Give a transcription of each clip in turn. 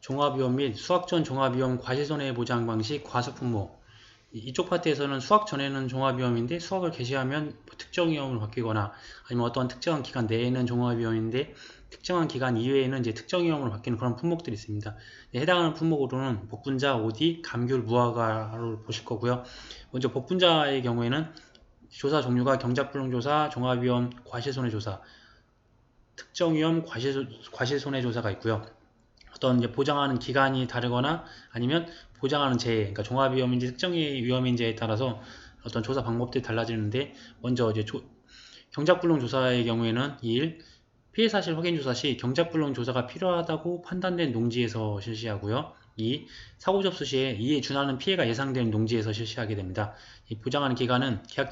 종합위험 및 수학 전 종합위험 과실손해보장 방식 과수품목. 이쪽 파트에서는 수학 전에는 종합위험인데 수학을 개시하면 특정 위험을 바뀌거나 아니면 어떤 특정한 기간 내에는 종합위험인데 특정한 기간 이외에는 이제 특정 위험으로 바뀌는 그런 품목들이 있습니다. 해당하는 품목으로는 복분자, 오디, 감귤, 무화과를 보실 거고요. 먼저 복분자의 경우에는 조사 종류가 경작불능조사, 종합위험, 과실손해조사, 특정위험, 과실손해조사가 있고요. 어떤 이제 보장하는 기간이 다르거나 아니면 보장하는 재해, 그러니까 종합위험인지 특정위험인지에 따라서 어떤 조사 방법들이 달라지는데, 먼저 이제 경작불능 조사의 경우에는 1. 피해 사실 확인 조사 시 경작불능 조사가 필요하다고 판단된 농지에서 실시하고요. 2. 사고 접수 시에 이에 준하는 피해가 예상되는 농지에서 실시하게 됩니다. 이 보장하는 기간은 계약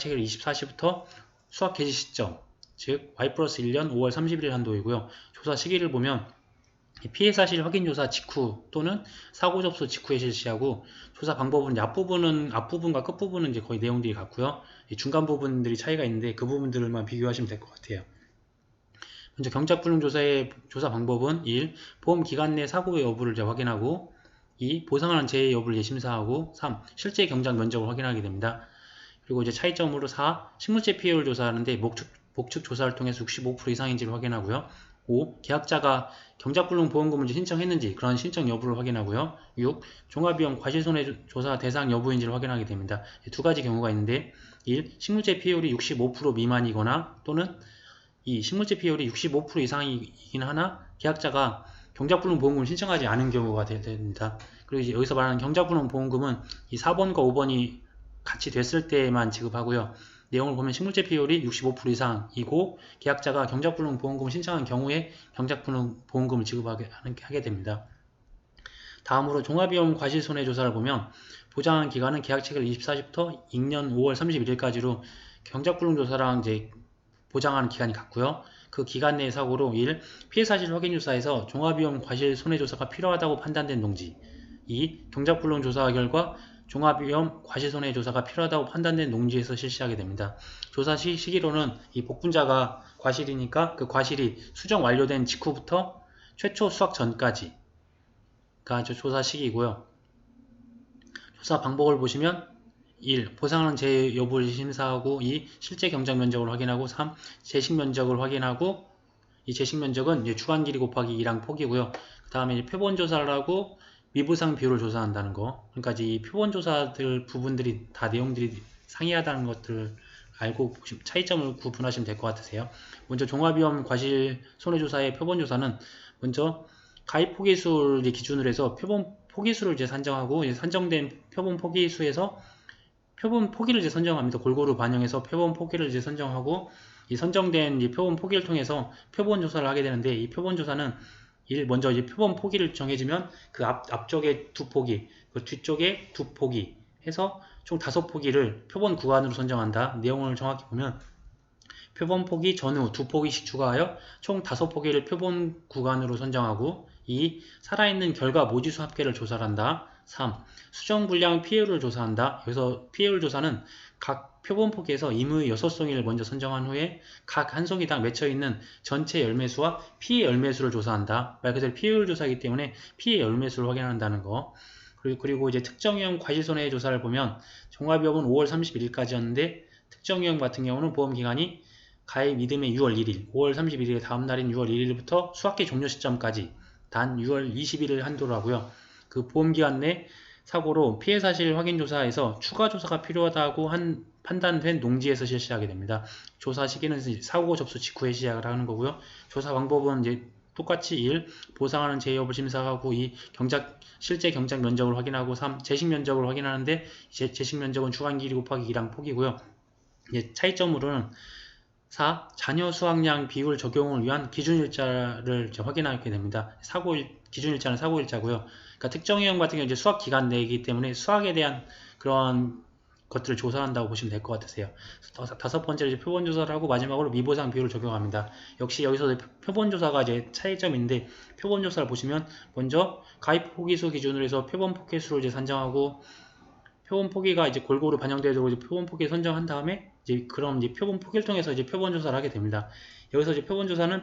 체결 24시부터 수학 개시 시점, 즉 Y+1년 5월 31일 한도이고요. 조사 시기를 보면 피해 사실 확인 조사 직후 또는 사고 접수 직후에 실시하고, 조사 방법은 앞부분과 끝부분은 이제 거의 내용들이 같고요. 중간 부분들이 차이가 있는데 그 부분들만 비교하시면 될 것 같아요. 먼저 경작불능 조사의 조사 방법은 1. 보험 기간 내 사고의 여부를 이제 확인하고, 2. 보상하는 재해 여부를 심사하고, 3. 실제 경작 면적을 확인하게 됩니다. 그리고 이제 차이점으로 4. 식물체 피해율 조사하는데 목축 조사를 통해서 65% 이상인지를 확인하고요. 5. 계약자가 경작불능 보험금을 신청했는지 그런 신청 여부를 확인하고요. 6. 종합위험 과실손해조사 대상 여부인지를 확인하게 됩니다. 두 가지 경우가 있는데, 1. 식물체 피해율이 65% 미만이거나 또는 2. 식물체 피해율이 65% 이상이긴 하나 계약자가 경작불능 보험금을 신청하지 않은 경우가 됩니다. 그리고 이제 여기서 말하는 경작불능 보험금은 이 4번과 5번이 같이 됐을 때만 지급하고요. 내용을 보면 식물체 피해율이 65% 이상이고 계약자가 경작불능 보험금을 신청한 경우에 경작불능 보험금을 지급하게 됩니다. 다음으로 종합위험 과실손해조사를 보면 보장한 기간은 계약 체결 24시부터 2년 5월 31일까지로 경작불능 조사랑 이제 보장하는 기간이 같고요. 그 기간 내의 사고로 1. 피해 사실 확인 조사에서 종합위험 과실손해조사가 필요하다고 판단된 농지. 2. 경작불능 조사 결과 종합위험 과실손해조사가 필요하다고 판단된 농지에서 실시하게 됩니다. 조사 시기로는 이 복분자가 과실이니까 그 과실이 수정 완료된 직후부터 최초 수확 전까지가 조사 시기이고요. 조사 방법을 보시면 1. 보상하는 재해 여부를 심사하고, 2. 실제 경작 면적을 확인하고, 3. 재식 면적을 확인하고, 이 재식 면적은 이제 주간 길이 곱하기 2랑 폭이고요. 그 다음에 표본 조사를 하고 미부상 비율을 조사한다는 거. 그러니까 이 표본 조사들 부분들이 다 내용들이 상이하다는 것들을 알고 차이점을 구분하시면 될 것 같으세요. 먼저 종합위험 과실 손해조사의 표본 조사는 먼저 가입 포기수를 기준으로 해서 표본 포기수를 이제 산정하고, 이제 산정된 표본 포기수에서 표본 포기를 이제 선정합니다. 골고루 반영해서 표본 포기를 이제 선정하고, 이 선정된 이 표본 포기를 통해서 표본 조사를 하게 되는데, 이 표본 조사는 먼저 이제 표본 포기를 정해주면 그 앞쪽에 2포기, 그 뒤쪽에 2포기 해서 총 5포기를 표본 구간으로 선정한다. 내용을 정확히 보면 표본 포기 전후 2포기씩 추가하여 총 5포기를 표본 구간으로 선정하고, 2. 살아있는 결과 모지수 합계를 조사한다. 3. 수정 불량 피해율을 조사한다. 여기서 피해율 조사는 각 표본 포기에서 임의 6송이를 먼저 선정한 후에 각 한 송이당 맺혀있는 전체 열매수와 피해 열매수를 조사한다. 말 그대로 피해율 조사이기 때문에 피해 열매수를 확인한다는 거. 그리고 이제 특정위험 과실손해 조사를 보면 종합위험은 5월 31일까지였는데 특정위험 같은 경우는 보험기간이 가입 이듬해 6월 1일, 5월 31일 다음 날인 6월 1일부터 수학기 종료 시점까지 단 6월 20일을 한도로 하고요. 그 보험기간 내 사고로 피해 사실 확인 조사에서 추가 조사가 필요하다고 판단된 농지에서 실시하게 됩니다. 조사 시기는 사고 접수 직후에 시작을 하는 거고요. 조사 방법은 이제 똑같이 1. 보상하는 재해 여부를 심사하고, 2. 실제 경작 면적을 확인하고, 3. 재식 면적을 확인하는데 재식 면적은 주간 길이 곱하기 2랑 폭이고요. 이제 차이점으로는 4. 자녀 수확량 비율 적용을 위한 기준일자를 확인하게 됩니다. 기준일자는 사고일자고요. 그러니까 특정위험 같은 경우 이제 수학 기간 내이기 때문에 수학에 대한 그런 것들을 조사한다고 보시면 될 것 같으세요. 다섯 번째로 이제 표본 조사를 하고 마지막으로 미보상 비율을 적용합니다. 역시 여기서 표본 조사가 이제 차이점인데, 표본 조사를 보시면 먼저 가입 포기수 기준으로 해서 표본 포기수를 이제 산정하고, 표본 포기가 이제 골고루 반영되도록 이제 표본 포기 선정한 다음에 그럼 표본 포기를 통해서 이제 표본 조사를 하게 됩니다. 여기서 이제 표본 조사는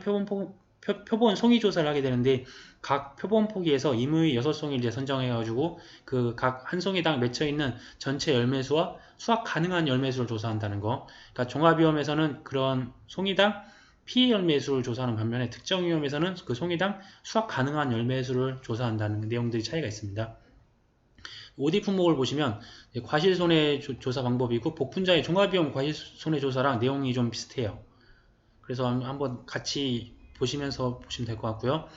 표본 송이 조사를 하게 되는데 각 표본 포기에서 임의 6송이를 이제 선정해가지고 그 각 한 송이당 맺혀 있는 전체 열매수와 수확 가능한 열매수를 조사한다는 거. 그러니까 종합위험에서는 그런 송이당 피해 열매수를 조사하는 반면에 특정위험에서는 그 송이당 수확 가능한 열매수를 조사한다는 내용들이 차이가 있습니다. OD 품목을 보시면 과실손해 조사 방법이고 복분자의 종합위험 과실손해 조사랑 내용이 좀 비슷해요. 그래서 한번 같이 보시면서 보시면 될 것 같고요.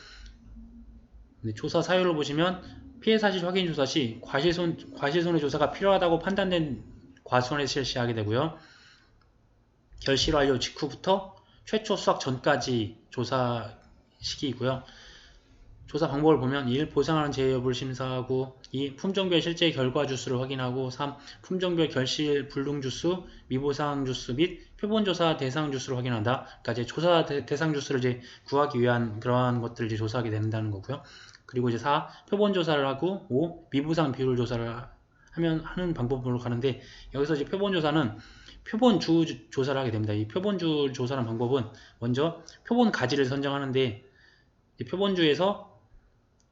조사 사유를 보시면 피해 사실 확인 조사 시 과실손해 조사가 필요하다고 판단된 과수원에 실시하게 되고요. 결실 완료 직후부터 최초 수확 전까지 조사 시기이고요. 조사 방법을 보면 1. 보상하는 제외 여부를 심사하고 2. 품종별 실제 결과 주수를 확인하고 3. 품종별 결실 불능 주수, 미보상 주수 및 표본조사 대상 주수를 확인한다. 그러니까 이제 조사 대상 주수를 이제 구하기 위한 그러한 것들을 이제 조사하게 된다는 거고요. 그리고 이제 4. 표본조사를 하고 5. 미보상 비율 조사를 하는 방법으로 가는데 여기서 이제 표본조사는 표본주 조사를 하게 됩니다. 이 표본주 조사하는 방법은 먼저 표본 가지를 선정하는데 표본주에서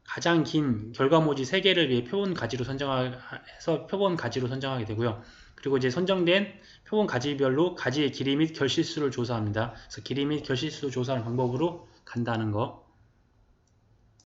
가장 긴 결과모지 3개를 위해 표본 가지로 선정하게 되고요. 그리고 이제 선정된 표본 가지별로 가지의 길이 및 결실수를 조사합니다. 그래서 길이 및 결실수 조사하는 방법으로 간다는 거.